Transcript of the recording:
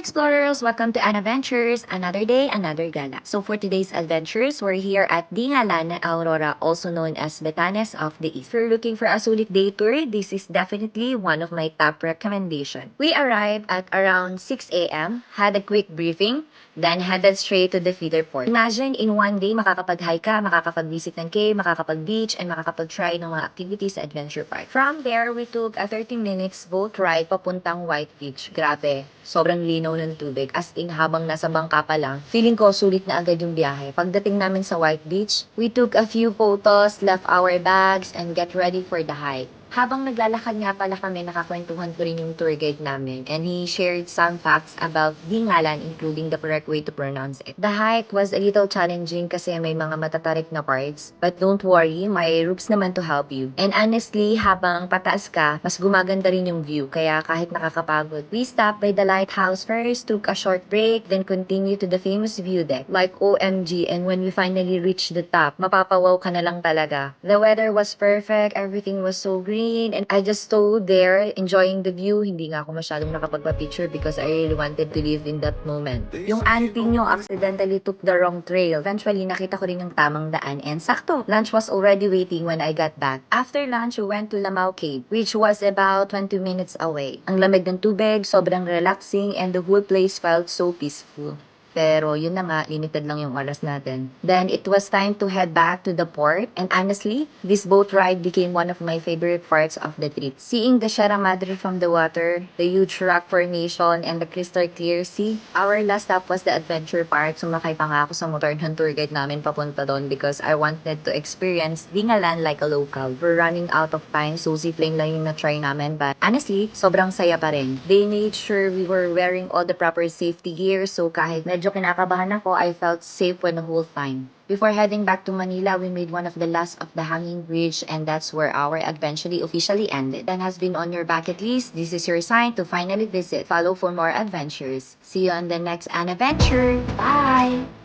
explorers! Welcome to An Adventures, another day, another gala. So for today's adventures, we're here at Dingalan, Aurora, also known as Betanes of the East. If you're looking for a sulit day tour, this is definitely one of my top recommendations. We arrived at around 6 a.m., had a quick briefing, then headed straight to the feeder port. Imagine, in one day, makakapag-hike ka, makakapag-visit ng cave, makakapag-beach, and makakapag-try ng mga activities sa Adventure Park. From there, we took a 30 minutes boat ride papuntang White Beach. Grabe, sobrang linaw ng tubig. As in, habang nasa bangka pa lang, feeling ko sulit na agad yung biyahe. Pagdating namin sa White Beach, we took a few photos, left our bags, and get ready for the hike. Habang naglalakad nga pala kami, nakakwentuhan ko rin yung tour guide namin, and he shared some facts about Dingalan, including the correct way to pronounce it. The hike was a little challenging kasi may mga matatarik na parts, but don't worry, may ropes naman to help you. And honestly, habang pataas ka, mas gumaganda rin yung view, kaya kahit nakakapagod. We stopped by the lighthouse first, took a short break, then continued to the famous view deck. Like OMG, and when we finally reached the top, mapapawaw ka na lang talaga. The weather was perfect, everything was so green, and I just stood there enjoying the view. Hindi nga ako masyadong nakapagpa-picture because I really wanted to live in that moment. Yung auntie nyo accidentally took the wrong trail. Eventually, nakita ko rin yung tamang daan, and sakto, lunch was already waiting when I got back. After lunch, we went to Lamau Cave, which was about 20 minutes away. Ang lamig ng tubig, sobrang relaxing, and the whole place felt so peaceful. Pero yun na nga, limited lang yung oras natin. Then it was time to head back to the port, and honestly, this boat ride became one of my favorite parts of the trip. Seeing the Sierra Madre from the water, the huge rock formation, and the crystal clear sea. Our last stop was the adventure park. Sumakay pa nga ako sa motor ng tour guide namin papunta doon because I wanted to experience Dingalan like a local. We're running out of time, so zipline lang yung na-try namin, but honestly, sobrang saya pa rin. They made sure we were wearing all the proper safety gear, so kahit medyo kinakabahan ako, I felt safe for the whole time. Before heading back to Manila, we made one of the last of the hanging bridge, and that's where our adventure officially ended. That has been on your bucket list. This is your sign to finally visit. Follow for more adventures. See you on the next An Adventure. Bye!